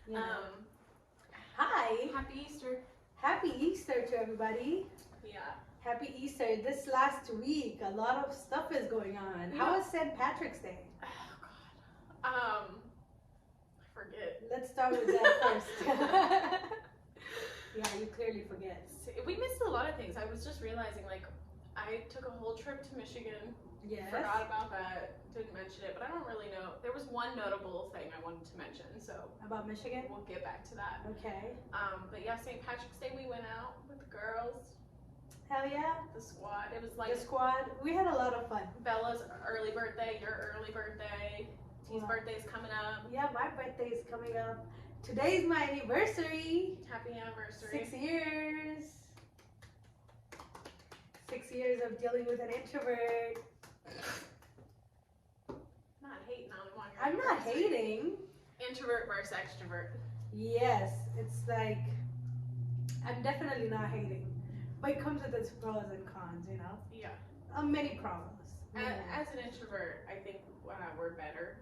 You know. Hi. Happy Easter. Happy Easter to everybody. Yeah. Happy Easter. This last week, a lot of stuff is going on. Yeah. How was St. Patrick's Day? Oh God. I forget. Let's start with that first. Yeah, you clearly forget. We missed a lot of things. I was just realizing, like, I took a whole trip to Michigan. Yes. Forgot about that. Didn't mention it, but I don't really know. There was one notable thing I wanted to mention, so About Michigan? we'll get back to that. Okay. But yeah, St. Patrick's Day we went out with the girls, Hell yeah. the squad. It was like The squad. We had a lot of fun. Bella's early birthday, your early birthday, T's Wow. birthday's coming up. Yeah, my birthday is coming up. Today's my anniversary. Happy anniversary. 6 years. 6 years of dealing with an introvert. Not hating on him on your I'm not anniversary. hating. Introvert versus extrovert. Yes, it's like I'm definitely not hating, but it comes with its pros and cons, you know. Yeah. Many pros. Yeah. As an introvert, I think we're better.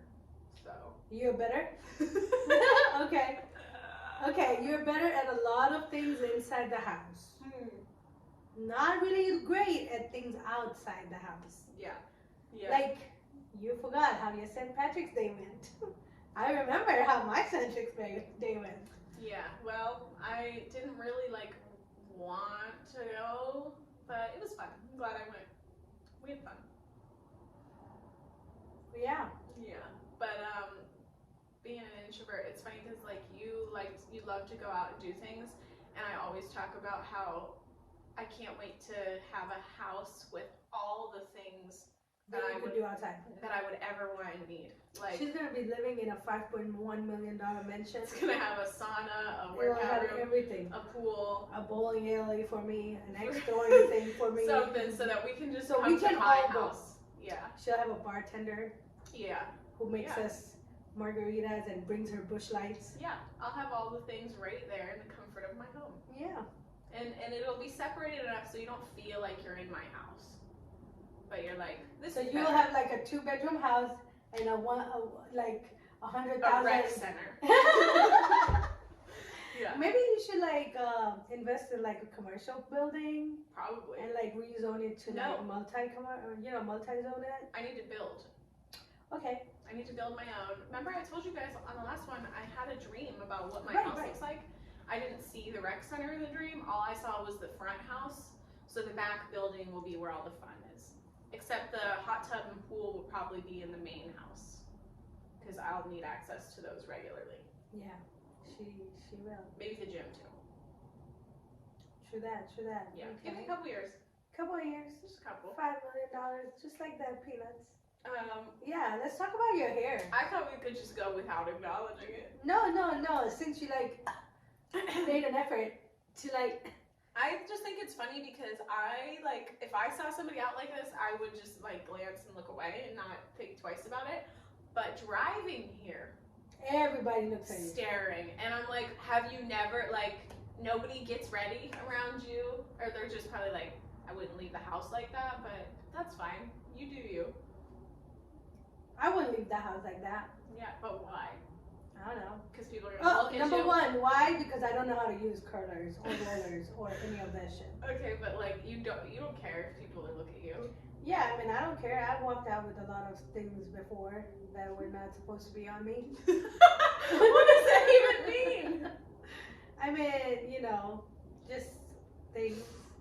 So. You're better. Okay. Okay, you're better at a lot of things inside the house. Not really great at things outside the house. Yeah. Yeah. Like you forgot how your St. Patrick's Day went. I remember how my St. Patrick's Day went. Yeah. Well, I didn't really like want to go, but it was fun. I'm glad I went. We had fun. Yeah. Yeah. But being an introvert, it's funny because like you love to go out and do things, and I always talk about how I can't wait to have a house with all the things That I you would could do outside. that I would ever want and need. Like She's gonna be living in a $5.1 million mansion. it's gonna have a sauna, a It will workout have room, everything. a pool, A bowling alley for me, an exploring thing for me. something so that we can just So come we can to my all go. house. Yeah. She'll have a bartender Yeah. who makes Yeah. us margaritas and brings her bush lights. Yeah. I'll have all the things right there in the comfort of my home. Yeah. And it'll be separated enough so you don't feel like you're in my house. But you're like, this So is you'll better. have like a 2-bedroom house and like a 100,000. rec center. Yeah. Maybe you should like invest in like a commercial building Probably. and like rezone it to No. like multi-zone it. I need to build. Okay. I need to build my own. Remember I told you guys on the last one I had a dream about what my Right, house right. looks like? I didn't see the rec center in the dream. All I saw was the front house. So the back building will be where all the fun is. Except the hot tub and pool will probably be in the main house. Because I'll need access to those regularly. Yeah. She will. Maybe the gym too. True that. Yeah. Okay. Give me a couple years. Couple of years. Just a couple. $5 million, just like that, peanuts. Um, Yeah, let's talk about your hair. I thought we could just go without acknowledging it. No. Since you like made an effort to like. I just think it's funny because I like if I saw somebody out like this, I would just like glance and look away and not think twice about it. But driving here, Everybody looks at you. staring, and I'm like, have you never like nobody gets ready around you, or they're just probably like, I wouldn't leave the house like that, but that's fine. You do you. I wouldn't leave the house like that. Yeah, but why? I don't know. Because people are gonna Oh, look at number you. one, why? Because I don't know how to use curlers or rollers or any of that shit. Okay, but like you don't care if people look at you. Yeah, I mean, I don't care. I've walked out with a lot of things before that were not supposed to be on me. What does that even mean? I mean, you know, just things.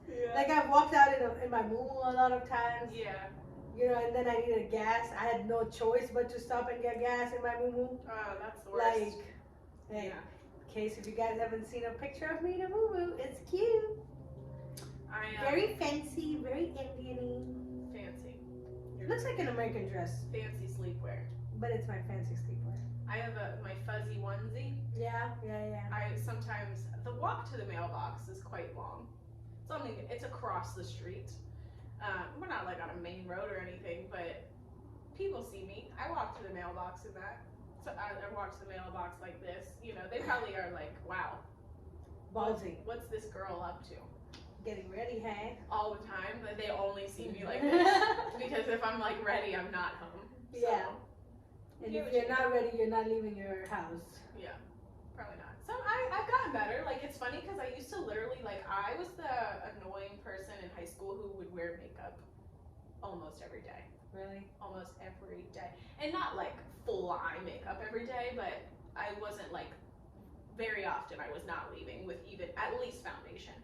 Yeah. Like I've walked out in my moo a lot of times. Yeah. You know, and then I needed gas. I had no choice but to stop and get gas in my moo. Oh, that's the worst. Like, hey, Yeah. in case if you guys haven't seen a picture of me in a moo, it's cute. Very fancy, very Indian-y. fancy. Looks like an American dress, Fancy sleepwear. but it's my fancy sleepwear. I have my fuzzy onesie. Yeah. I sometimes the walk to the mailbox is quite long. It's across the street. We're not like on a main road or anything, but people see me. I walk to the mailbox in that. So I walk to the mailbox like this. You know, they probably are like, wow, Ballsy. what's this girl up to? Getting ready, hey? All the time, but they only see me like this. Because if I'm like ready, I'm not home. So, Yeah. And Yeah, if but you're you- not ready, you're not leaving your house. yeah, probably So I've gotten better. Like, it's funny because I used to literally, like, I was the annoying person in high school who would wear makeup almost every day. Really? Almost every day. And not like full eye makeup every day, but I wasn't like, very often I was not leaving with even at least foundation.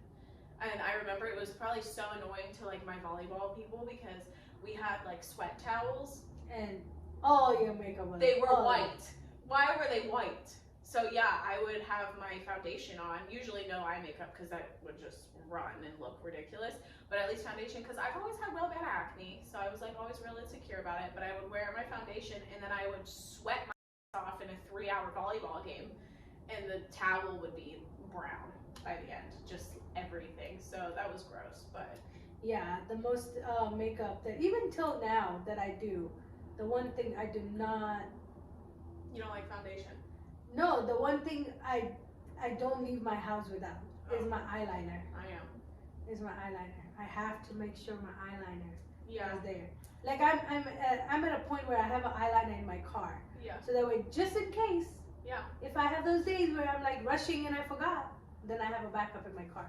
And I remember it was probably so annoying to like my volleyball people because we had like sweat towels. And all your makeup was They were white. Why were they white? So yeah, I would have my foundation on, usually no eye makeup because that would just run and look ridiculous, but at least foundation because I've always had real bad acne, so I was like always real insecure about it, but I would wear my foundation and then I would sweat my ass off in a 3-hour volleyball game and the towel would be brown by the end, just everything, so that was gross. But yeah, the most makeup that even till now that I do, the one thing I do not. you don't like foundation? No, the one thing I don't leave my house without is my eyeliner. I am. Is my eyeliner. I have to make sure my eyeliner Yeah. is there. Like I'm at a point where I have an eyeliner in my car. Yeah. So that way, just in case. Yeah. If I have those days where I'm like rushing and I forgot, then I have a backup in my car.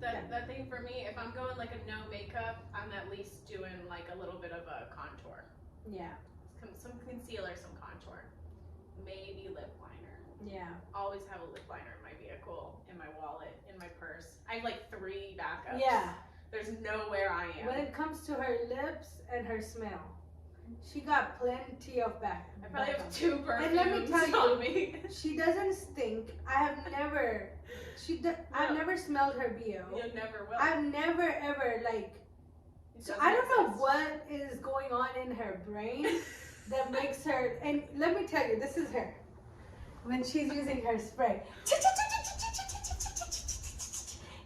That thing for me, if I'm going like a no makeup, I'm at least doing like a little bit of a contour. Yeah. Some concealer, some contour. Maybe lip liner. Yeah. Always have a lip liner in my vehicle, in my wallet, in my purse. I have like 3 backups. Yeah. There's nowhere I am. When it comes to her lips and her smell, she got plenty of back. I probably have backup. 2 perfumes And let me tell you, on me. She doesn't stink. I have never. I've never smelled her BO. You never will. I've never ever like. It So doesn't I don't know exist. what is going on in her brain that makes her. And let me tell you, this is her when she's using her spray.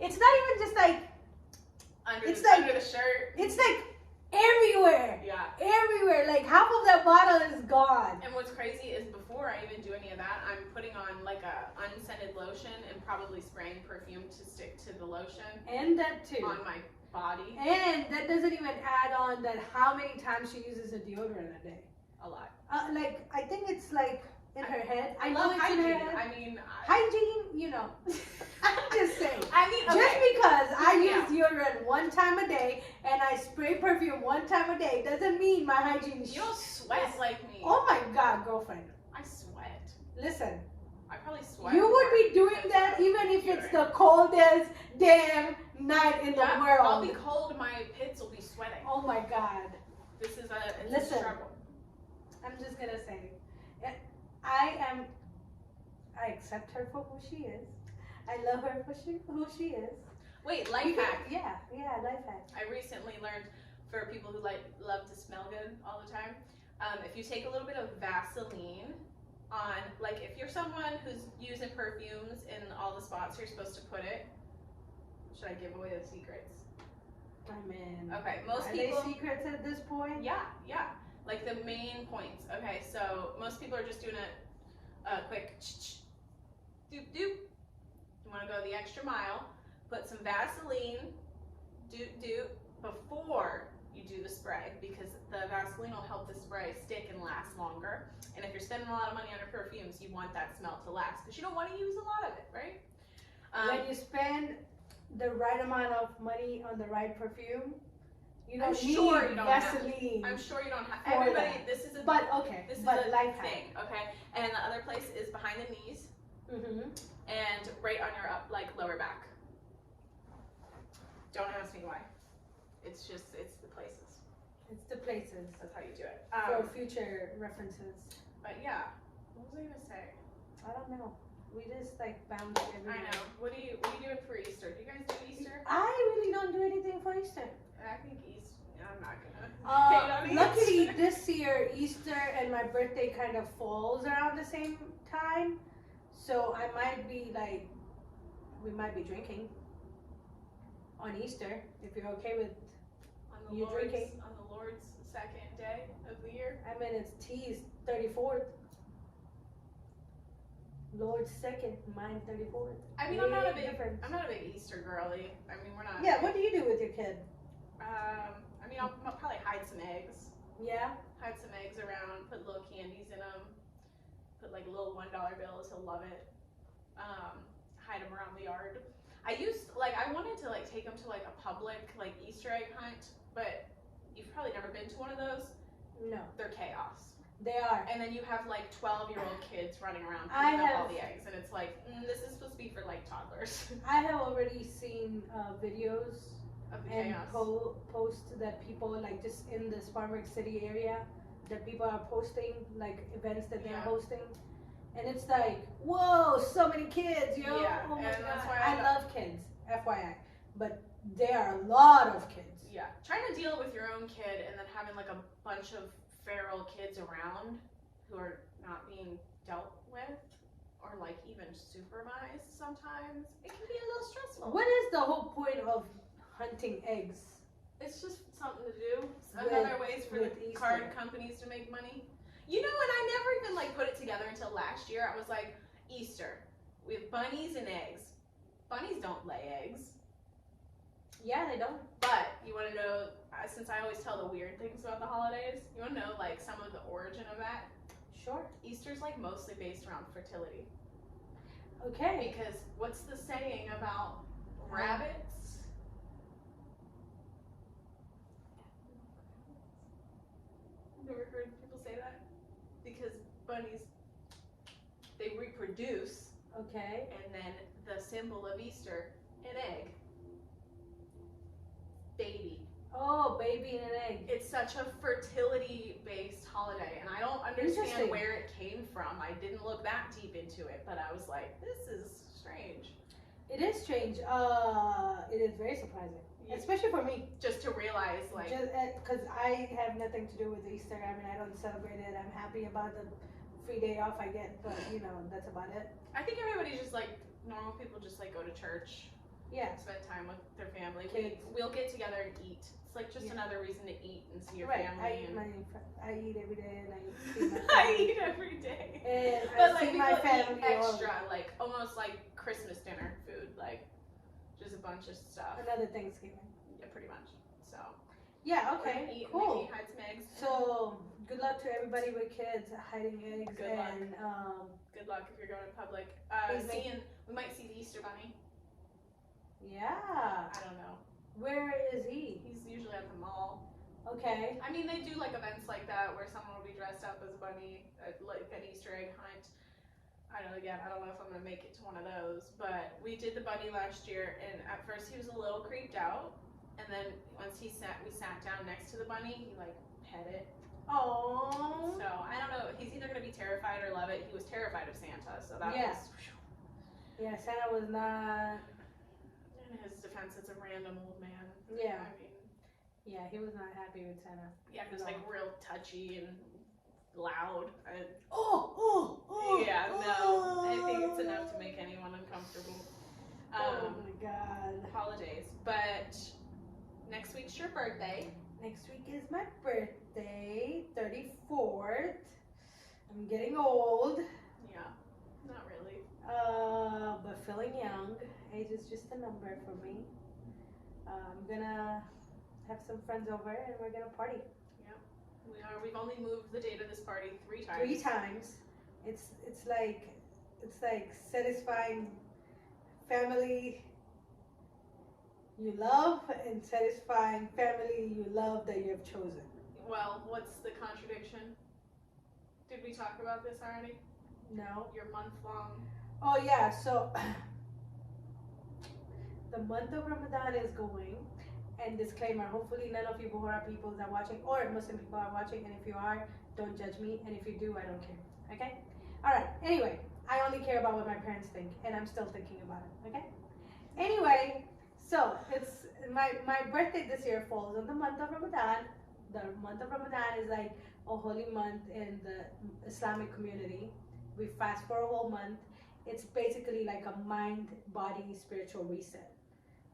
It's not even just like. It's like- under the shirt. It's like everywhere. Yeah. Everywhere. Like half of that bottle is gone. And what's crazy is before I even do any of that, I'm putting on like a unscented lotion and probably spraying perfume to stick to the lotion And that too. on my body. And that doesn't even add on that how many times she uses a deodorant a day. A lot. Like I think it's like in her head. I know love it's in her hygiene. head. I mean, Hygiene, you know. I'm just saying. I mean, Just okay. because I Yeah. use deodorant 1 time a day and I spray perfume 1 time a day doesn't mean my hygiene. You don't sweat like me. Oh my God, girlfriend. I sweat. Listen, I probably sweat. you would be doing because that of even if it's deodorant. the coldest damn night in the Yeah, world. I'll be cold. My pits will be sweating. Oh my God. It's Listen. a struggle. I'm just gonna say, I accept her for who she is. I love her for who she is. Wait, life hack. Yeah, life hack. I recently learned for people who love to smell good all the time, if you take a little bit of Vaseline on, like if you're someone who's using perfumes in all the spots you're supposed to put it, should I give away the secrets? I mean, Okay, most are people. they secrets at this point? Yeah. Like the main points. Okay, so most people are just doing a quick doop doop. You want to go the extra mile, put some Vaseline, doop doop, before you do the spray, because the Vaseline will help the spray stick and last longer. And if you're spending a lot of money on your perfumes, you want that smell to last, because you don't want to use a lot of it, right? When you spend the right amount of money on the right perfume, you I'm don't need sure you don't have- Vaseline. I'm sure you don't have For everybody. that. This is a But okay, this is but a life hack. thing, okay? And the other place is behind the knees Mm-hmm. and right on your lower back. Don't ask me why. It's the places. It's the places That's how you do it. for future references. But yeah, what was I gonna say? I don't know. We just like bounce everywhere. I know. What are you doing for Easter? Do you guys do Easter? I really don't do anything for Easter. I think Easter. I'm not gonna. hate on Luckily, Easter. this year Easter and my birthday kind of falls around the same time, so I might be like, we might be drinking on Easter if you're okay with. on the you Lord's, drinking? on the Lord's second day of the year. I mean, it's T's 34th. Lord's second, mine 34th. I mean, I'm not a Big big Easter girly. I mean, we're not. Yeah, what do you do with your kid? I mean, I'll probably hide some eggs. Yeah. Hide some eggs around. Put little candies in them. Put like little $1 bills. He'll love it. hide them around the yard. I wanted to like take them to like a public like Easter egg hunt, but you've probably never been to one of those. No. They're chaos. They are. And then you have like 12-year-old kids running around picking up all the eggs, and it's like, this is supposed to be for like toddlers. I have already seen videos of the and chaos. posts that people like just in the Spartanburg City area that people are posting like events that they're hosting, and it's like, whoa, so many kids, yo! Yeah, oh my and God. that's why I love kids, FYI, but there are a lot of kids. Yeah, trying to deal with your own kid and then having like a bunch of feral kids around who are not being dealt with or like even supervised sometimes, it can be a little stressful. What is the whole point of hunting eggs? It's just something to do. Another ways for the card companies to make money. You know, and I never even like put it together until last year. I was like, Easter, we have bunnies and eggs. Bunnies don't lay eggs. Yeah, they don't. But you want to know, since I always tell the weird things about the holidays, you want to know like some of the origin of that? Sure. Easter's like mostly based around fertility. Okay. Because what's the saying about rabbits? You ever heard people say that? Because bunnies, they reproduce. Okay. And then the symbol of Easter, an egg. Baby. Oh, baby and an egg. It's such a fertility-based holiday, and I don't understand where it came from. I didn't look that deep into it, but I was like, this is strange. It is strange. It is very surprising, especially for me. Just to realize, like, because I have nothing to do with Easter. I mean, I don't celebrate it. I'm happy about the free day off I get, but you know, that's about it. I think everybody's just like normal people, just like go to church. Yeah. Spend time with their family. Kids. We'll get together and eat. It's like just another reason to eat and see your family. I eat every day and I see my family. I eat every day. And but I see my family extra, like almost like Christmas dinner food, like just a bunch of stuff. Another Thanksgiving. Yeah, pretty much. So. Yeah. Okay. Cool. Maybe hide some eggs. So good luck to everybody with kids hiding eggs. Good luck. Good luck if you're going to public. We might see the Easter Bunny. Yeah. I don't know. Where is he? He's usually at the mall. Okay. I mean, they do like events like that where someone will be dressed up as a bunny, like an Easter egg hunt. I don't know if I'm gonna make it to one of those, but we did the bunny last year, and at first he was a little creeped out, and then once we sat down next to the bunny, he like pet it. Oh. So I don't know. He's either gonna be terrified or love it. He was terrified of Santa, so that was. Yeah, Santa was not. In his defense, it's a random old man. Yeah. I mean. Yeah, he was not happy with Santa. Yeah, he was like real touchy and loud. Yeah, no. I think it's enough to make anyone uncomfortable. Oh my God. Holidays. But next week's your birthday. Next week is my birthday, 34th. I'm getting old. Yeah, not really. But feeling young. Age is just a number for me. I'm gonna have some friends over and we're gonna party. Yeah, we are. We've only moved the date of this party 3 times. 3 times. It's like satisfying family you love and satisfying family you love that you have chosen. Well, what's the contradiction? Did we talk about this already? No. Your month-long. Oh yeah, so the month of Ramadan is going, and disclaimer, hopefully none of you Bohara people are watching, or Muslim people are watching, and if you are, don't judge me, and if you do, I don't care, okay? Alright, anyway, I only care about what my parents think, and I'm still thinking about it, okay? Anyway, so it's my birthday this year falls in the month of Ramadan. The month of Ramadan is like a holy month in the Islamic community. We fast for a whole month. It's basically like a mind, body, spiritual reset.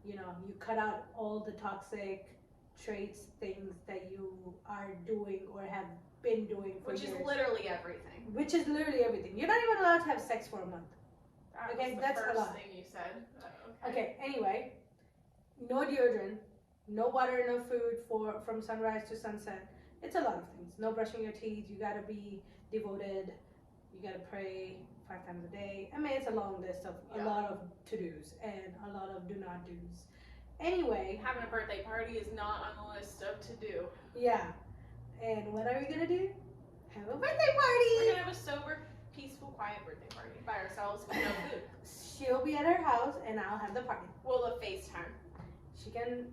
You know, you cut out all the toxic traits, things that you are doing or have been doing for years. Which is literally everything. Which is literally everything. You're not even allowed to have sex for a month. That's the first thing you said. Okay, anyway, no deodorant, no water, no food from sunrise to sunset. It's a lot of things. No brushing your teeth. You gotta be devoted. You gotta pray 5 times a day. I mean, it's a long list of a lot of to-dos and a lot of do not do's. Anyway, having a birthday party is not on the list of to-do. Yeah. And what are we gonna do? Have a birthday party! We're gonna have a sober, peaceful, quiet birthday party by ourselves with no food. She'll be at her house and I'll have the party. We'll have FaceTime. She can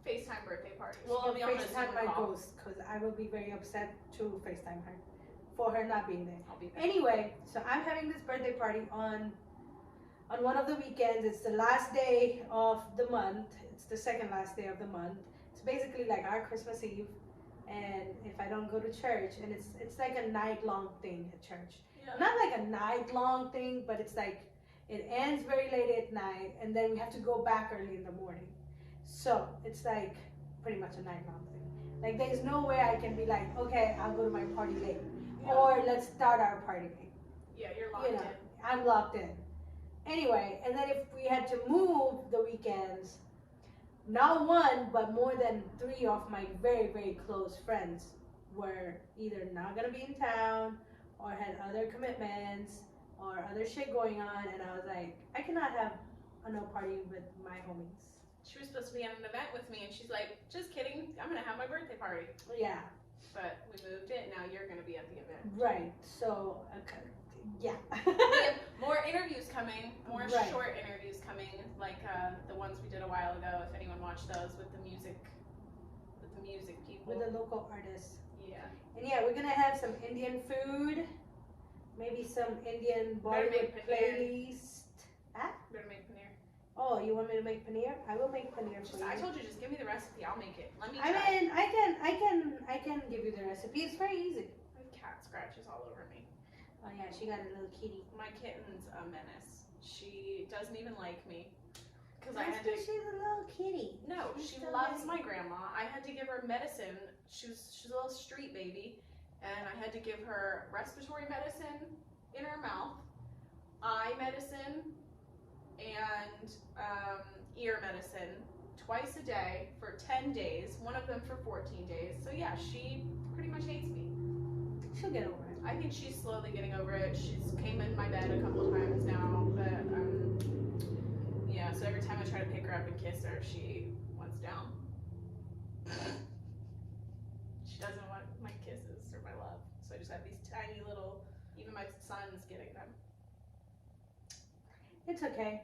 FaceTime birthday party. We'll be on a FaceTime Zoom my call. ghost because I will be very upset to FaceTime her for her not being there. I'll be there. Anyway, so I'm having this birthday party on one of the weekends. It's the last day of the month. It's the second last day of the month. It's basically like our Christmas Eve. And if I don't go to church, and it's like a night-long thing at church. Yeah. Not like a night-long thing, but it's like it ends very late at night, and then we have to go back early in the morning. So it's like pretty much a night-long thing. Like there's no way I can be like, okay, I'll go to my party late, or let's start our party late. Yeah, you're locked in. I'm locked in. Anyway, and then if we had to move the weekends, not one, but more than 3 of my very, very close friends were either not gonna be in town or had other commitments or other shit going on, and I was like, I cannot have a no party with my homies. She was supposed to be at an event with me, and she's like, just kidding, I'm gonna have my birthday party. Yeah. But we moved it, now you're gonna be at the event. Right, so, yeah. We have more interviews coming, more Right. short interviews coming, like the ones we did a while ago, if anyone watched those with the music people. With the local artists. Yeah. And yeah, we're gonna have some Indian food, maybe some Indian Better Bollywood make paneer. playlist. Better make paneer. Oh, you want me to make paneer? I will make paneer for you. I told you, just give me the recipe, I'll make it. Let me I try. mean, I can give you the recipe. It's very easy. I have cat scratches all over me. Oh yeah, she got a little kitty. My kitten's a menace. She doesn't even like me. Because I That's had to. 'cause she's a little kitty. No, She's she so loves nice. my grandma. I had to give her medicine. She's a little street baby, and I had to give her respiratory medicine in her mouth, eye medicine, and ear medicine twice a day for 10 days. One of them for 14 days. So yeah, she pretty much hates me. She'll get over it. I think she's slowly getting over it. She's came in my bed a couple times now, but yeah. So every time I try to pick her up and kiss her, she wants down. She doesn't want my kisses or my love. So I just have these tiny little. Even my son's getting them. It's okay.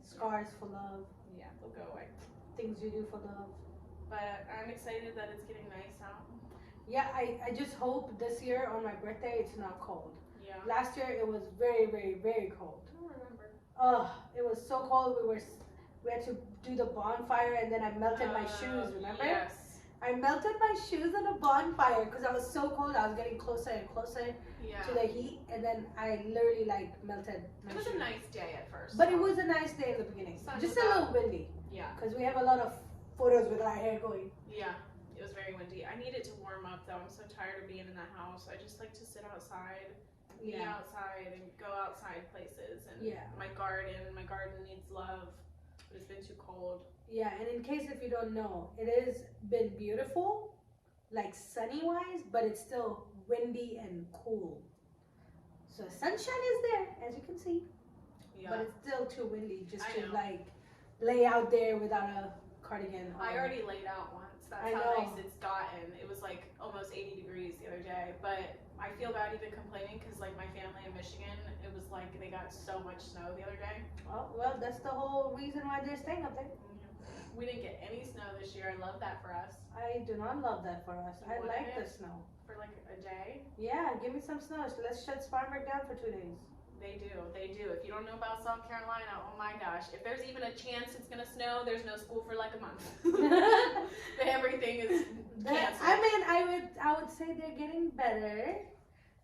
Scars for love. Yeah, they'll go away. Things you do for love. But I'm excited that it's getting nice out. Yeah, I just hope this year on my birthday it's not cold. Yeah. Last year it was very, very, very cold. I don't remember. It was so cold. We had to do the bonfire, and then I melted my shoes. Remember? Yes. I melted my shoes on a bonfire because I was so cold. I was getting closer and closer Yeah. to the heat, and then I literally like melted my It was shoes. a nice day at first. But it was a nice day in the beginning. Sun Just was a out. little windy Yeah. because we have a lot of photos with our hair going. Yeah. It was very windy. I need it to warm up though. I'm so tired of being in the house. I just like to sit outside, be Yeah. outside, and go outside places. And Yeah. my garden needs love. But it's been too cold. Yeah, and in case if you don't know, it has been beautiful, like sunny wise, but it's still windy and cool. So sunshine is there, as you can see, Yeah. but it's still too windy just I to know. like lay out there without a cardigan. I already laid out once. That's I how know. nice it's gotten. It was like almost 80 degrees the other day. But I feel bad even complaining because like my family in Michigan, it was like they got so much snow the other day. Oh, well, that's the whole reason why they're staying up there. We didn't get any snow this year. I love that for us. I do not love that for us. I Wouldn't like the it? snow. For like a day. Yeah, give me some snow. So let's shut Spartanburg down for 2 days. They do. They do. If you don't know about South Carolina, oh my gosh. If there's even a chance it's going to snow, there's no school for like a month. Everything is canceled. I mean, I would say they're getting better,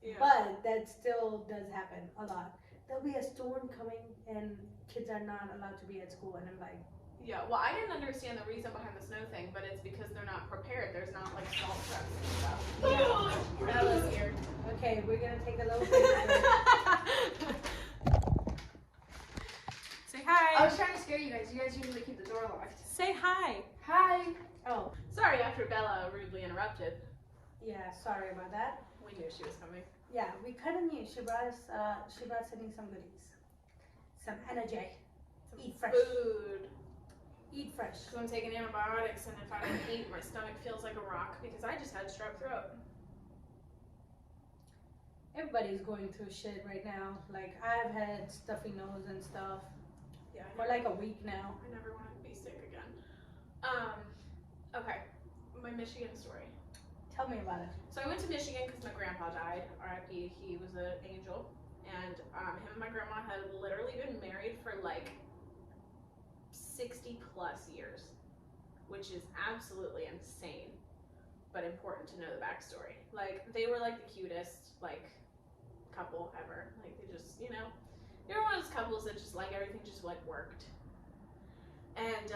Yeah. but that still does happen a lot. There'll be a storm coming and kids are not allowed to be at school, and I'm like, Yeah, well, I didn't understand the reason behind the snow thing, but it's because they're not prepared. There's not like salt trucks and stuff. Yeah, that was weird. okay, we're gonna take a little break. Say hi. I was trying to scare you guys. You guys usually keep the door locked. Say hi. Hi. Oh, Sorry after Bella rudely interrupted. yeah, sorry about that. We knew she was coming. Yeah, we kind of knew. She brought sending some goodies. Some energy. Some Eat fresh. food. Eat fresh. Because I'm taking antibiotics, and if I don't eat, my stomach feels like a rock because I just had strep throat. Everybody's going through shit right now. Like, I've had stuffy nose and stuff Yeah, for like a week now. I never wanted to be sick again. Okay, my Michigan story. Tell me about it. So I went to Michigan because my grandpa died. R.I.P. He was an angel, and him and my grandma had literally been married for like 60 plus years, which is absolutely insane, but important to know the backstory. Like, they were like the cutest like couple ever. Like, they just, you know, they were one of those couples that just like everything just like worked. And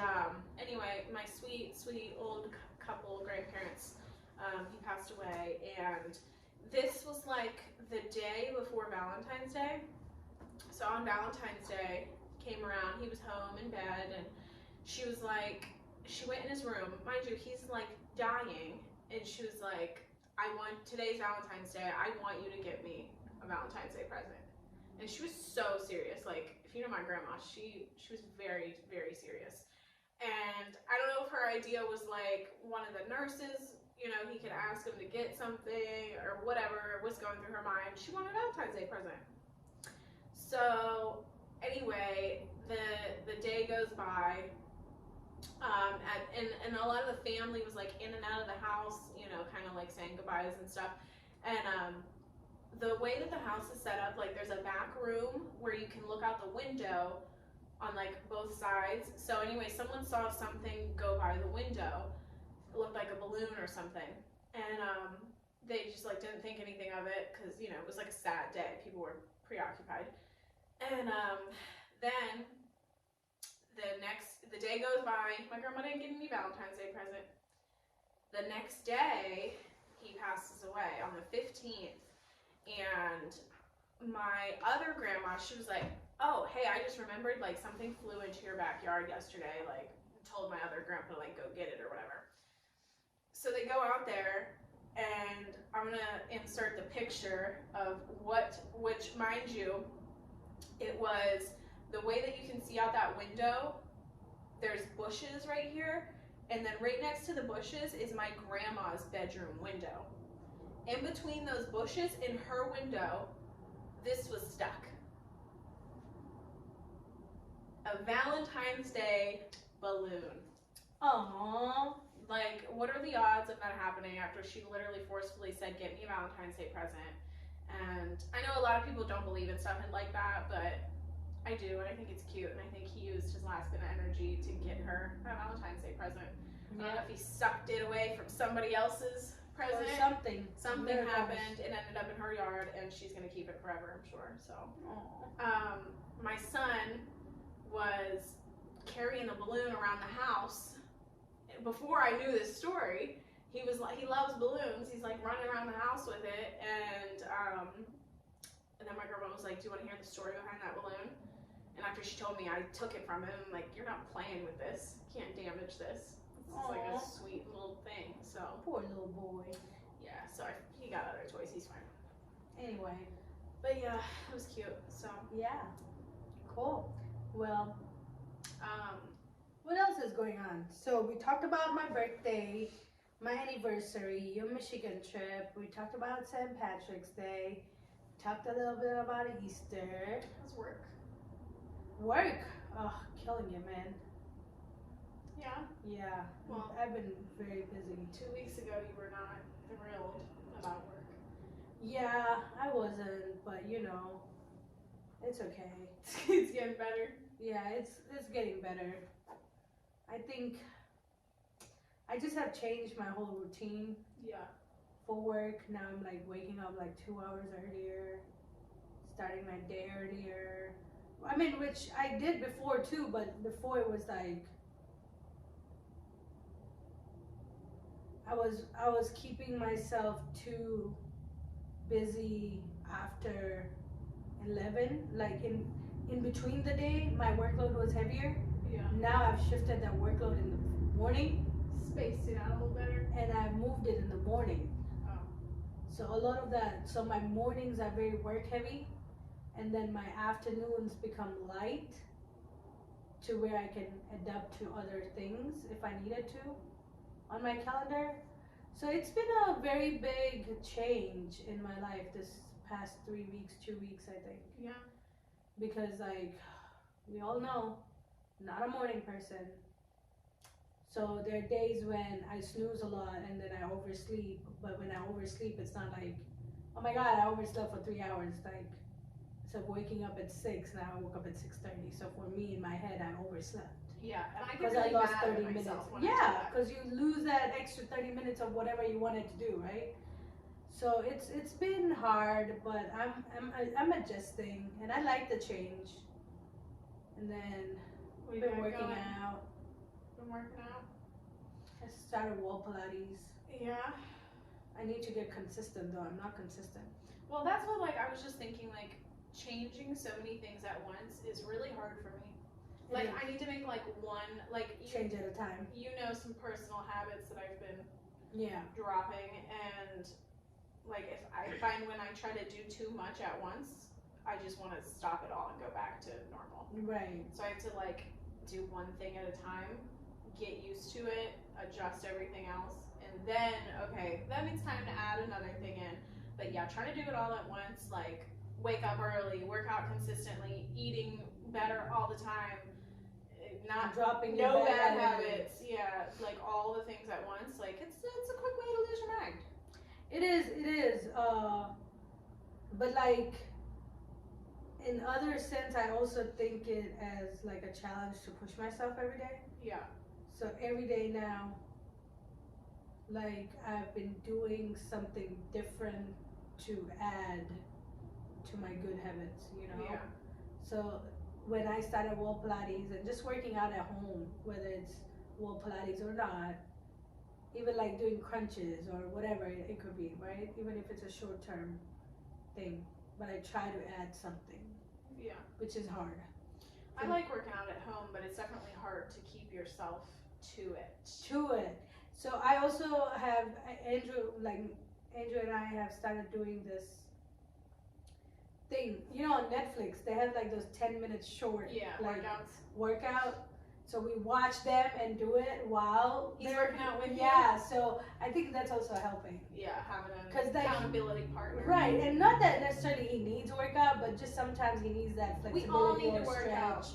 anyway, my sweet old couple grandparents, he passed away, and this was like the day before Valentine's Day. So on Valentine's Day came around, he was home in bed, and she was like, she went in his room, mind you, he's like dying, and she was like, today's Valentine's Day, I want you to get me a Valentine's Day present. And she was so serious. Like, if you know my grandma, she was very, very serious. And I don't know if her idea was like one of the nurses, you know, he could ask him to get something or whatever was going through her mind. She wanted a Valentine's Day present. So anyway, the day goes by, and a lot of the family was like in and out of the house, you know, kind of like saying goodbyes and stuff. And the way that the house is set up, like, there's a back room where you can look out the window on like both sides. So anyway, someone saw something go by the window. It looked like a balloon or something, and they just like didn't think anything of it because, you know, it was like a sad day. People were preoccupied. And then the day goes by. My grandma didn't get any Valentine's Day present. The next day, he passes away on the 15th. And my other grandma, she was like, oh, hey, I just remembered, like, something flew into your backyard yesterday, like, told my other grandpa to, like, go get it or whatever. So they go out there, and I'm gonna insert the picture of which, mind you, it was the way that you can see out that window. There's bushes right here, and then right next to the bushes is my grandma's bedroom window. In between those bushes, in her window, this was stuck. A Valentine's Day balloon. Aww. Like, what are the odds of that happening after she literally forcefully said, get me a Valentine's Day present? And I know a lot of people don't believe in stuff like that, but I do, and I think it's cute, and I think he used his last bit of energy to get her a Valentine's Day present. I don't know if he sucked it away from somebody else's present. Or something. Something happened. It ended up in her yard, and she's gonna keep it forever, I'm sure. So, my son was carrying the balloon around the house. Before I knew this story, he loves balloons. He's like running around the house with it, and then my grandma was like, "Do you want to hear the story behind that balloon?" And after she told me, I took it from him. I'm like, "You're not playing with this. You can't damage this. It's like a sweet little thing." So poor little boy. yeah, so he got other toys. He's fine. Anyway. But yeah, it was cute. So yeah, cool. Well, what else is going on? So we talked about my birthday, my anniversary, your Michigan trip. We talked about St. Patrick's Day. Talked a little bit about Easter. how's work? Work. Oh, killing it, man. Yeah. Yeah. Well, I've been very busy. 2 weeks ago, you were not thrilled about work. Yeah, I wasn't, but you know, it's okay. It's getting better. Yeah, it's getting better. I think I just have changed my whole routine Yeah. for work. Now I'm like waking up like 2 hours earlier, starting my day earlier. I mean, which I did before too, but before it was like I was keeping myself too busy after 11, like in between the day my workload was heavier. Yeah. Now I've shifted that workload in the morning Spaced it out a little better. and I've moved it in the morning. Oh. So a lot of that. So my mornings are very work heavy, and then my afternoons become light to where I can adapt to other things if I needed to on my calendar. So it's been a very big change in my life this past 3 weeks, 2 weeks, I think. Yeah. Because like we all know, not a morning person. So there are days when I snooze a lot and then I oversleep. But when I oversleep, it's not like, oh my god, I overslept for 3 hours. Like, instead of waking up at 6, now I woke up at 6:30. So for me, in my head, I overslept. Yeah, and I get Because really I lost mad 30 at minutes. myself when I do Yeah, that. because you lose that extra 30 minutes of whatever you wanted to do, right? So it's been hard, but I'm adjusting, and I like the change. And then We've been working out. Been working out. I started wall Pilates. Yeah. I need to get consistent though. I'm not consistent. Well, that's what like I was just thinking like changing so many things at once is really hard for me. Like I need to make like one like change at a time. You know some personal habits that I've been dropping, and like if I find when I try to do too much at once, I just want to stop it all and go back to normal. Right. So I have to like do one thing at a time, get used to it, adjust everything else, and then then it's time to add another thing in. But yeah, trying to do it all at once, like wake up early, work out consistently, eating better all the time, not dropping no bad habits, like all the things at once. Like it's a quick way to lose your mind. It is. But like in other sense, I also think it as like a challenge to push myself every day. Yeah. So every day now, like I've been doing something different to add to my good habits, you know? Yeah. So when I started wall Pilates and just working out at home, whether it's wall Pilates or not, even like doing crunches or whatever it could be, right? Even if it's a short term thing, but I try to add something. Yeah. Which is hard. I like working out at home, but it's definitely hard to keep yourself to it. So I also have Andrew and I have started doing this thing. You know, on Netflix they have like those 10-minute short like workout. So we watch them and do it while he's working out with you. Yeah, so I think that's also helping. Yeah, having an accountability partner. Right, and not that necessarily he needs to work out, but just sometimes he needs that flexibility. We all need or to work stretch out.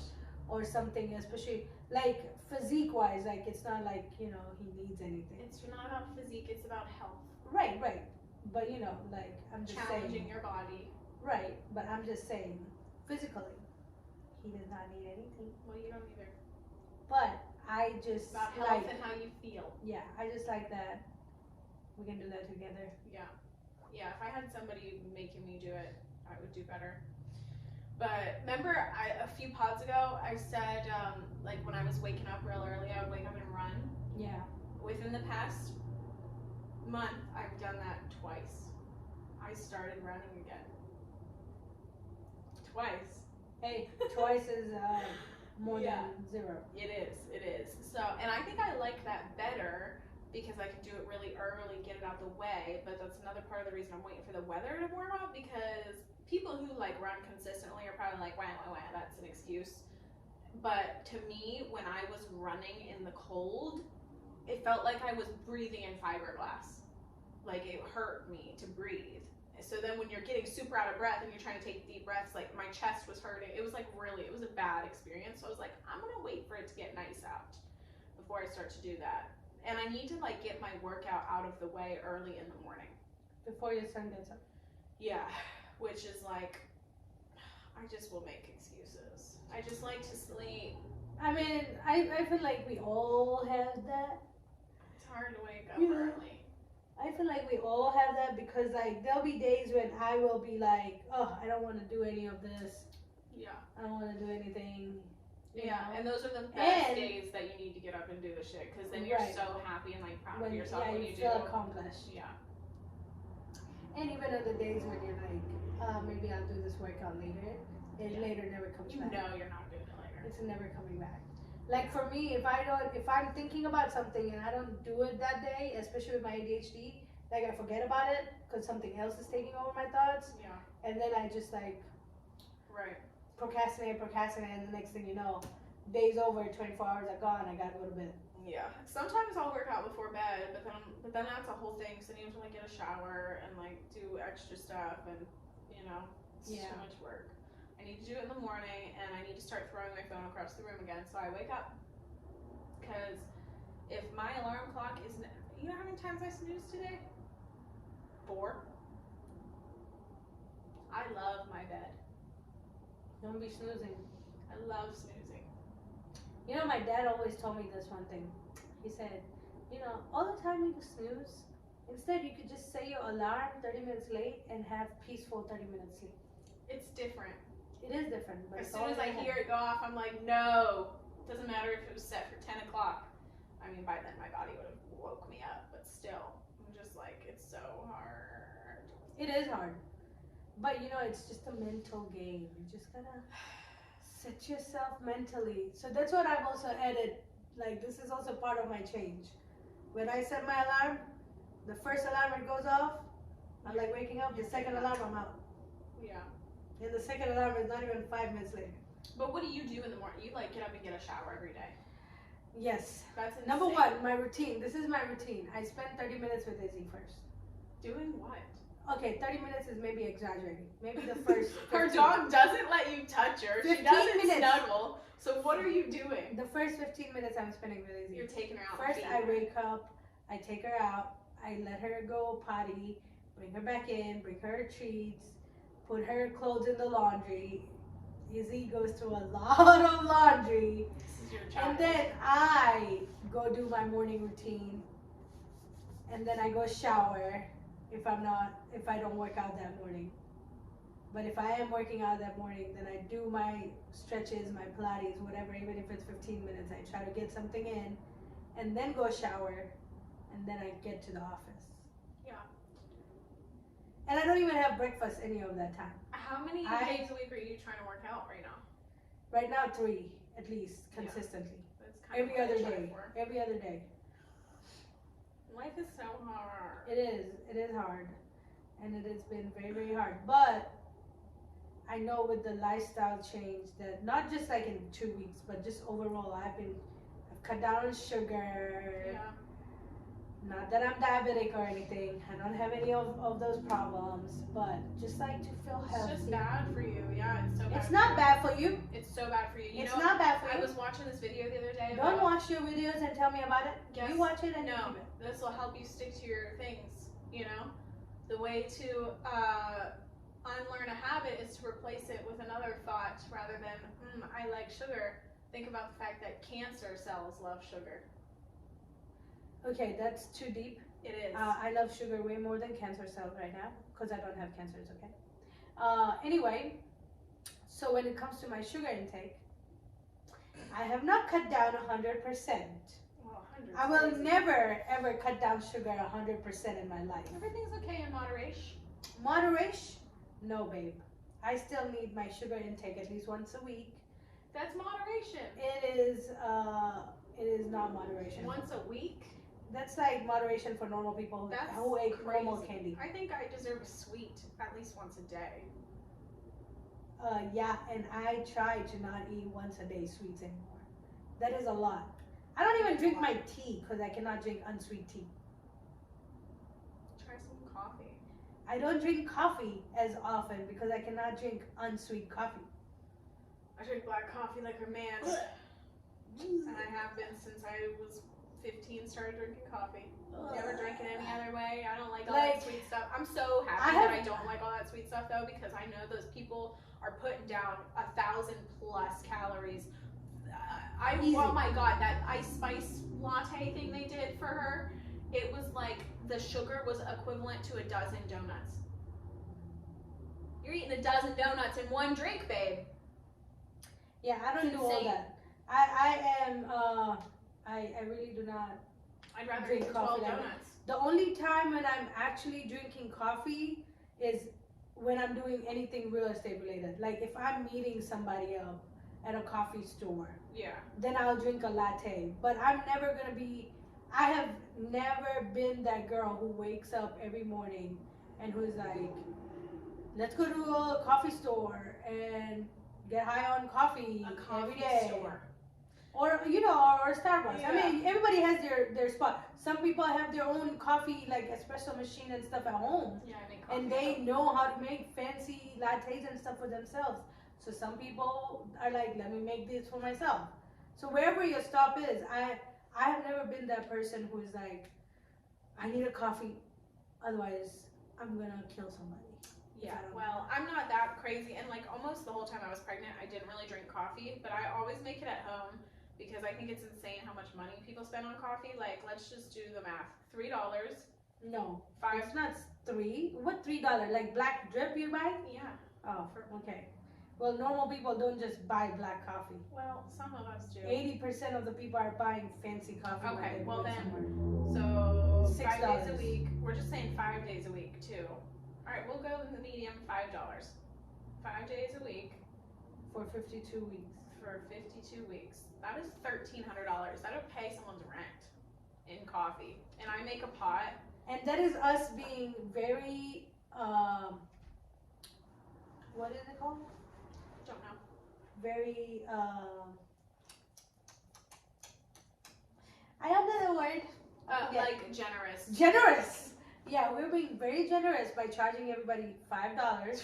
Or something, especially like physique wise. Like it's not like he needs anything. It's not about physique; it's about health. Right. But like I'm just challenging saying, your body. Right, but I'm just saying, physically, he does not need anything. Well, you don't either. But I just about health and how you feel. Yeah, I just like that. We can do that together. Yeah. If I had somebody making me do it, I would do better. But remember, a few pods ago, I said like when I was waking up real early, I would wake up and run. Yeah. Within the past month, I've done that twice. I started running again. Twice. Hey, twice is more than zero. It is. So, and I think I like that better because I can do it really early, get it out the way. But that's another part of the reason I'm waiting for the weather to warm up, because people who like run consistently are probably like, wah, that's an excuse. But to me, when I was running in the cold, it felt like I was breathing in fiberglass. Like it hurt me to breathe. So then when you're getting super out of breath and you're trying to take deep breaths, like my chest was hurting. It was like it was a bad experience. So I was like, I'm gonna wait for it to get nice out before I start to do that. And I need to like get my workout out of the way early in the morning. Before your sun gets up. Yeah, which is like, I just will make excuses. I just like to sleep. I mean, I feel like we all have that. It's hard to wake up early. I feel like we all have that because like there'll be days when I will be like, oh, I don't want to do any of this. Yeah. I don't want to do anything. Yeah, and those are the best days that you need to get up and do the shit, because then you're so happy and like proud of yourself when you do. Yeah, you feel accomplished. Yeah. And even on the days when you're like, maybe I'll do this workout later, later never comes back. You know you're not doing it later. It's never coming back. Like for me, if I'm thinking about something and I don't do it that day, especially with my ADHD, like I forget about it because something else is taking over my thoughts, Yeah. and then I just like Right. procrastinate, and the next thing you know, day's over, 24 hours are gone. I gotta go to bed. Yeah. Sometimes I'll work out before bed, but then that's a whole thing. So you have to like get a shower and like do extra stuff, and you know, it's Yeah. too much work. I need to do it in the morning, and I need to start throwing my phone across the room again so I wake up. Because if my alarm clock isn't, you know how many times I snoozed today? 4. I love my bed. Don't be snoozing. I love snoozing. You know, my dad always told me this one thing. He said, you know, all the time you snooze, instead you could just set your alarm 30 minutes late and have peaceful 30 minutes sleep. It's different. It is different, but As it's soon as all I in your hear head. it go off, I'm like, no. Doesn't matter if it was set for 10 o'clock. I mean, by then my body would have woke me up, but still, I'm just like, it's so hard. It is hard. But you know, it's just a mental game. You just gotta set yourself mentally. So that's what I've also added. Like, this is also part of my change. When I set my alarm, the first alarm it goes off, I'm like waking up. The second alarm, I'm out. Yeah. And the second alarm is not even 5 minutes later. But what do you do in the morning? You like get up and get a shower every day. Yes. That's insane. Number one, my routine. This is my routine. I spend 30 minutes with Izzy first. Doing what? Okay, 30 minutes is maybe exaggerating. Maybe the first. Her 15. dog doesn't let you touch her. She 15 doesn't minutes. snuggle. So what are you doing? The first 15 minutes I'm spending with Izzy. You're taking her out. First, and I feeding her. wake up, I take her out, I let her go potty, bring her back in, bring her treats, put her clothes in the laundry. Izzy goes through a lot of laundry. This is your child. And then I go do my morning routine. And then I go shower if I don't work out that morning. But if I am working out that morning, then I do my stretches, my Pilates, whatever, even if it's 15 minutes. I try to get something in and then go shower and then I get to the office. Yeah. And I don't even have breakfast any of that time. How many I- days a week are you trying to work out right now? Right now, 3 at least, Yeah. consistently. That's kind Every of what I other try day. for. Every other day. Life is so hard. It is hard. And it has been very, very hard. But I know with the lifestyle change that not just like in 2 weeks, but just overall, I've cut down on sugar. Yeah. Not that I'm diabetic or anything. I don't have any of those problems, but just like to feel It's healthy. just bad for you. Yeah, it's so bad. It's for not you. bad for you. It's so bad for you. You It's know, not bad for I you. was watching this video the other day. Don't about- watch your videos and tell me about it. Guess- You watch it and you No, keep it. this will help you stick to your things. You know, the way to unlearn a habit is to replace it with another thought rather than I like sugar. Think about the fact that cancer cells love sugar. Okay, that's too deep. It is. I love sugar way more than cancer cells right now because I don't have cancer. It's okay. Anyway, so when it comes to my sugar intake, I have not cut down 100%. Well, 100 I will crazy. never ever cut down sugar 100% in my life. Everything's okay in moderation. Moderation? No, babe. I still need my sugar intake at least once a week. That's moderation. It is not moderation. Once a week? That's like moderation for normal people That's who ate normal crazy. candy. I think I deserve a sweet at least once a day. Yeah, and I try to not eat once a day sweets anymore. That is a lot. I don't even drink my tea because I cannot drink unsweet tea. Try some coffee. I don't drink coffee as often because I cannot drink unsweet coffee. I drink black coffee like a man. And I have been since I was 15, started drinking coffee. Never drink it any other way. I don't like all Like, that sweet stuff. I'm so happy that I don't like all that sweet stuff though, because I know those people are putting down 1,000 plus calories. Easy. Oh my god, that ice spice latte thing they did for her, it was like the sugar was equivalent to a dozen donuts. You're eating a dozen donuts in one drink, babe. Yeah, I don't It's do all insane. that. I really do not. I'd rather Drink eat coffee 12 than- donuts. The only time when I'm actually drinking coffee is when I'm doing anything real estate related. Like if I'm meeting somebody up at a coffee store, Yeah. then I'll drink a latte. But I'm never gonna be I have never been that girl who wakes up every morning and who's like, let's go to a coffee store and get high on coffee A coffee every day. store. Or or Starbucks. I mean, everybody has their spot. Some people have their own coffee, like espresso machine and stuff at home, Yeah, I make coffee. and they know how to make fancy lattes and stuff for themselves. So some people are like, let me make this for myself. So wherever your stop is, I have never been that person who is like, I need a coffee, otherwise I'm gonna kill somebody. Yeah, well, I'm not that crazy, and like almost the whole time I was pregnant, I didn't really drink coffee, but I always make it at home because I think it's insane how much money people spend on coffee. Like, let's just do the math: $3, No, $5. it's not $3. What $3? Like black drip you buy? Yeah. Oh, okay. Well, normal people don't just buy black coffee. Well, some of us do. 80% of the people are buying fancy coffee. Okay, when they well go then, somewhere. so 5 days a $6. week. We're just saying 5 days a week too. All right, we'll go in the medium, $5. 5 days a week For 52 weeks. for 52 weeks. That is $1,300. That would pay someone's rent in coffee. And I make a pot. And that is us being very, what is it called? Don't know. Very, I don't know the word. Yeah. Like generous. Generous. Yeah, we're being very generous by charging everybody $5,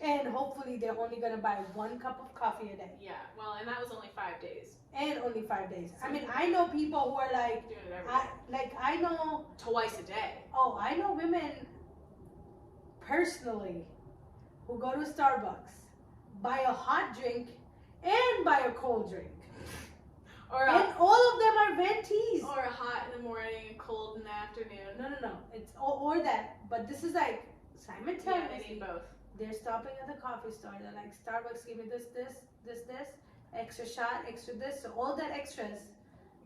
and hopefully they're only gonna buy 1 cup of coffee a day, Yeah, well, and that was only 5 days. and only 5 days. I mean, I know people who are like, Doing it every day. I know. Twice a day. Oh, I know women personally who go to Starbucks, buy a hot drink, and buy a cold drink, Or and all of them are ventees. or a hot in the morning and cold in the afternoon. No. It's or that, but this is like Yeah, simultaneously. they need both. They're stopping at the coffee store. They're like, Starbucks, give me this, extra shot, extra this. So all that extras,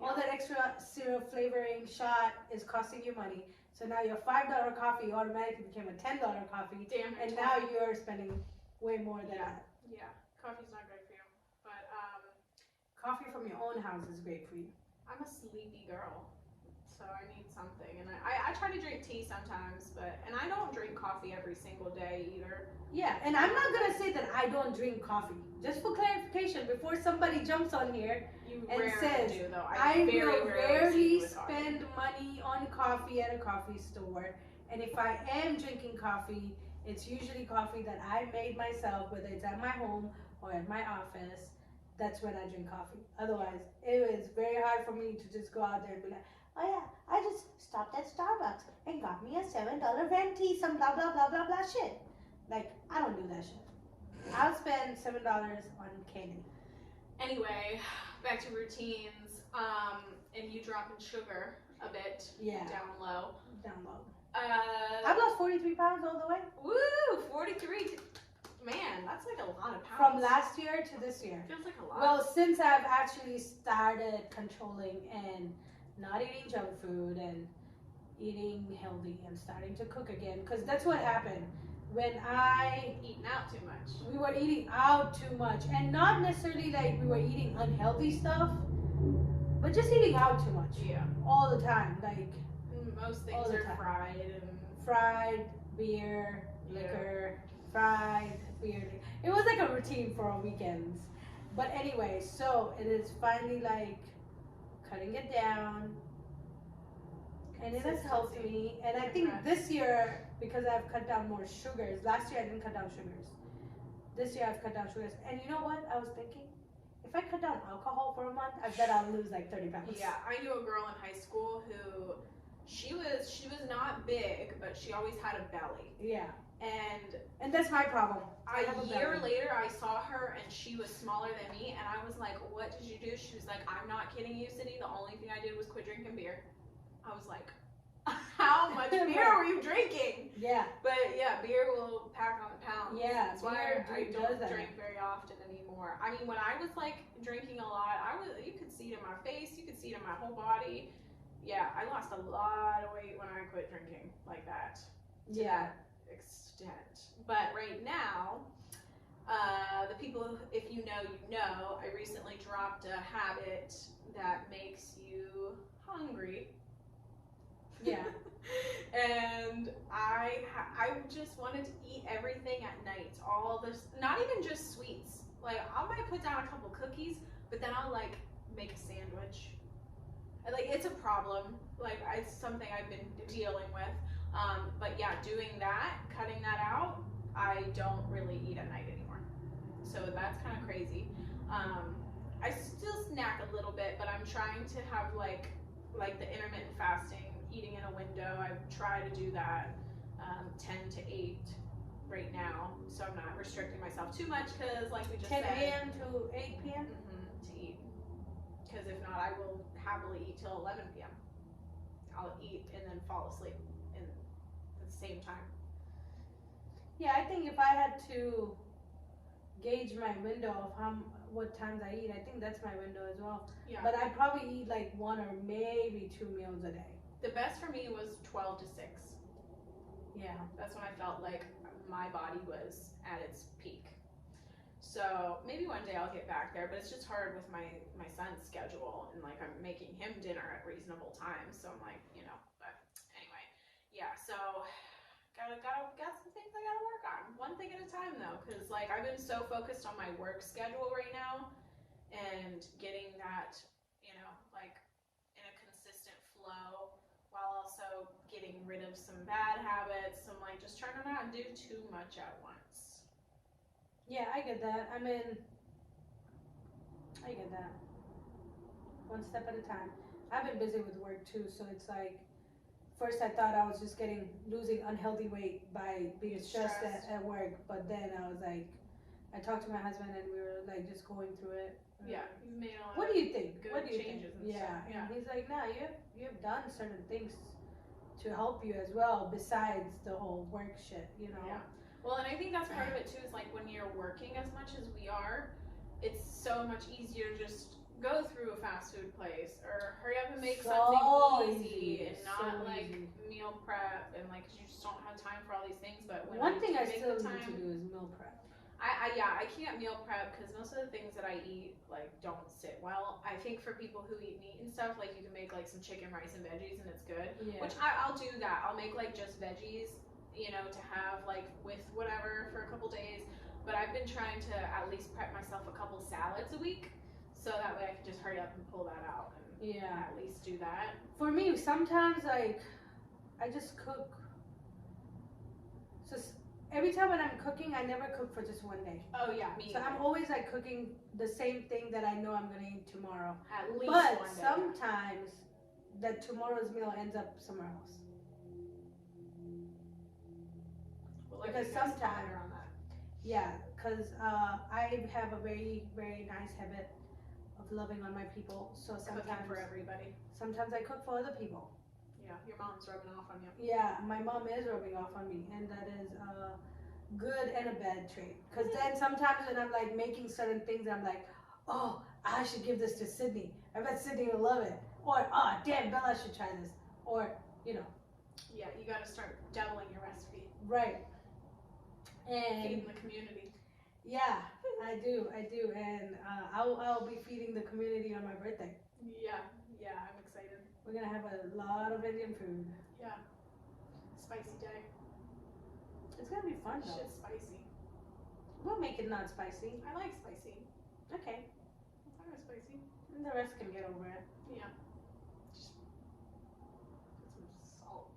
all that extra syrup flavoring shot is costing you money. So now your $5 coffee automatically became a $10 coffee, Damn, and now you're spending way more than that. Yeah, coffee's not great for you. But Coffee from your own house is great for you. I'm a sleepy girl, so I need something. And I try to drink tea sometimes, and I don't drink coffee every single day either. Yeah, and I'm not gonna say that I don't drink coffee. Just for clarification, before somebody jumps on here, You and rarely says, do though. I very will rarely see rarely you with coffee. spend money on coffee at a coffee store. And if I am drinking coffee, it's usually coffee that I made myself, whether it's at my home or at my office. That's when I drink coffee. Otherwise, it was very hard for me to just go out there and be like, oh yeah, I just stopped at Starbucks and got me a $7 venti, some blah blah blah blah blah shit. Like, I don't do that shit. I'll spend $7 on candy. Anyway, back to routines. And you dropping sugar a bit. Yeah. Down low. Down low. I've lost 43 pounds all the way. Woo! 43. Man, that's like a lot of pounds. From last year to this year. Feels like a lot. Well, since I've actually started controlling and not eating junk food and eating healthy and starting to cook again, because that's what happened when Eating out too much. we were eating out too much, and not necessarily like we were eating unhealthy stuff, but just eating out too much Yeah. all the time, like Most All things the are time. fried and fried beer, liquor, fried beer. It was like a routine for our weekends. But anyway, so it is finally like cutting it down, and it has helped me. And I think this year, because I've cut down more sugars, last year I didn't cut down sugars. This year I've cut down sugars. And you know what? I was thinking, if I cut down alcohol for a month, I bet I'll lose like 30 pounds. Yeah, I knew a girl in high school who she was not big, but she always had a belly. Yeah. And that's my problem. a year later, I saw her and she was smaller than me, and I was like, "What did you do?" She was like, "I'm not kidding you, Cindy. The only thing I did was quit drinking beer." I was like, "How much beer were you drinking?" Yeah. But yeah, beer will pack on the pounds. Yeah, That's why beer I does don't that. drink very often anymore. I mean, when I was like drinking a lot, you could see it in my face, you could see it in my whole body. Yeah, I lost a lot of weight when I quit drinking like that. To that extent. But right now, the people, if you know, I recently dropped a habit that makes you hungry. Yeah. And I just wanted to eat everything at night. All this, not even just sweets. Like I might put down a couple cookies, but then I'll like make a sandwich. And, like it's a problem. Like it's something I've been dealing with. But yeah, doing that, cutting that out, I don't really eat at night anymore. So that's kind of crazy. I still snack a little bit, but I'm trying to have like the intermittent fasting, eating in a window. I try to do that 10 to 8 right now, so I'm not restricting myself too much because, like we just 10 said, a.m. to 8 p.m. To eat. Because if not, I will happily eat till 11 p.m. I'll eat and then fall asleep at the same time. Yeah, I think if I had to gauge my window of what times I eat, I think that's my window as well. Yeah. But I probably eat like 1 or maybe 2 meals a day. The best for me was 12 to 6. Yeah. That's when I felt like my body was at its peak. So maybe one day I'll get back there, but it's just hard with my son's schedule, and like I'm making him dinner at reasonable times. So I'm like, but anyway, yeah. So got some things I gotta work on. One thing at a time though, because like I've been so focused on my work schedule right now and getting that, like in a consistent flow, while also getting rid of some bad habits. I'm like just trying to not do too much at once. Yeah, I get that. I mean, I get that. One step at a time. I've been busy with work too, so it's like, first I thought I was just losing unhealthy weight by being stressed at work, but then I was like, I talked to my husband and we were like just going through it. Yeah, you made a lot What do you think? good What do you changes think? and stuff. Yeah, and he's like, no, you have done certain things to help you as well besides the whole work shit, Yeah. Well, and I think that's part of it too, is like when you're working as much as we are, it's so much easier to just go through a fast food place or hurry up and make something easy and not meal prep, and like 'cause you just don't have time for all these things. But when one thing I make still the need time, to do is meal prep. I can't meal prep because most of the things that I eat like don't sit well. I think for people who eat meat and stuff, like you can make like some chicken, rice, and veggies and it's good. Yeah. Which I'll do that. I'll make like just veggies, to have like with whatever for a couple days. But I've been trying to at least prep myself a couple salads a week, so that way I can just hurry up and pull that out and at least do that. For me, sometimes like I just cook. So every time when I'm cooking, I never cook for just one day. Oh yeah, me. So I'm always like cooking the same thing that I know I'm gonna eat tomorrow. At least but one day. sometimes that tomorrow's meal ends up somewhere else. Because sometimes, because I have a very, very nice habit of loving on my people. So sometimes cooking for everybody. Sometimes I cook for other people. Yeah, your mom's rubbing off on you. Yeah, my mom is rubbing off on me, and that is a good and a bad trait. Because then sometimes when I'm like making certain things, I'm like, oh, I should give this to Sydney. I bet Sydney will love it. Or, oh, damn, Bella should try this. Or, Yeah, you got to start doubling your recipe. Right. And feeding the community. Yeah, I do, and I'll be feeding the community on my birthday. Yeah, I'm excited. We're gonna have a lot of Indian food. Yeah, spicy day. It's gonna be fun though. Shit's spicy. We'll make it not spicy. I like spicy. Okay. I like spicy. And the rest can get over it. Yeah. Just put some salt.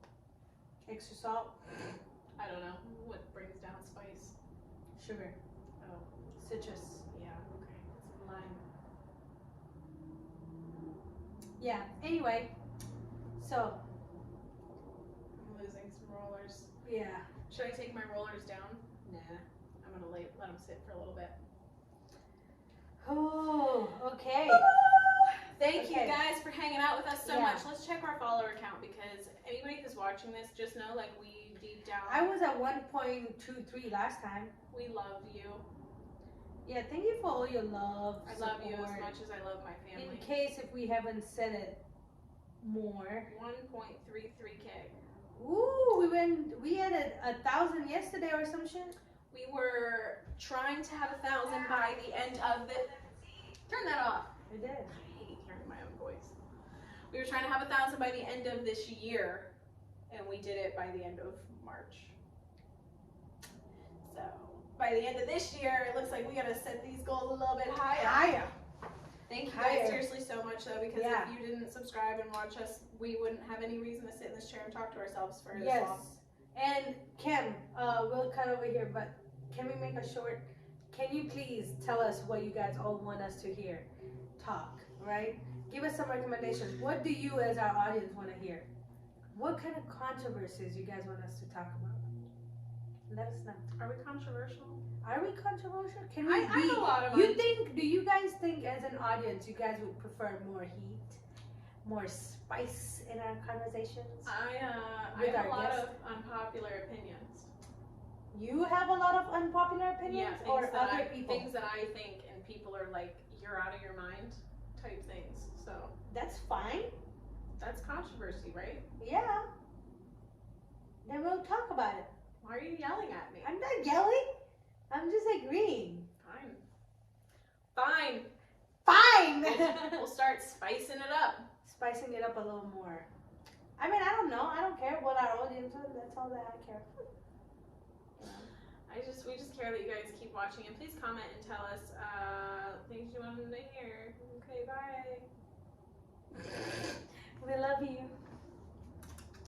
Extra salt. I don't know what brings down spice. Sugar. Oh. Citrus. Yeah. Okay. It's lime. Yeah. Anyway, so. I'm losing some rollers. Yeah. Should I take my rollers down? Nah. I'm gonna let them sit for a little bit. Oh. Okay. Thank you guys for hanging out with us so Yeah. much. Let's check our follower count, because anybody who's watching this, just know like we deep down, I was at 1.23 last time. we love you. Yeah, thank you for all your love. I love you as support. much as I love my In family. case if we haven't said it more. 1.33K. Ooh, we had 1,000 yesterday or some shit. We were trying to have 1,000 by the end of the. Turn that off. I did. I hate hearing my own voice. We were trying to have 1,000 by the end of this year, and we did it by the end of March. So by the end of this year, it looks like we gotta set these goals a little bit higher. Thank you guys Higher. seriously so much though, because Yeah. if you didn't subscribe and watch us, we wouldn't have any reason to sit in this chair and talk to ourselves for this Yes. long. And Kim, we'll cut over here, but can we make a short? Can you please tell us what you guys all want us to hear? Talk, right? Give us some recommendations. What do you, as our audience, want to hear? What kind of controversies you guys want us to talk about? Let us know. Are we controversial? Are we controversial? Can we I'm be? a lot of You think? Do you guys think, as an audience, you guys would prefer more heat, more spice in our conversations? I With have a our lot guests? of unpopular opinions. You have a lot of unpopular opinions, Yeah, or things that other I, people? things that I think, and people are like, "You're out of your mind," type things. So That's fine. that's controversy, right? Yeah. Then we'll talk about it. Why are you yelling at me? I'm not yelling. I'm just agreeing. Fine. Fine. Fine. We'll start spicing it up. Spicing it up a little more. I mean, I don't know. I don't care what our audience is. That's all that I care. We just care that you guys keep watching, and please comment and tell us things you wanted to hear. Okay, bye. We love you.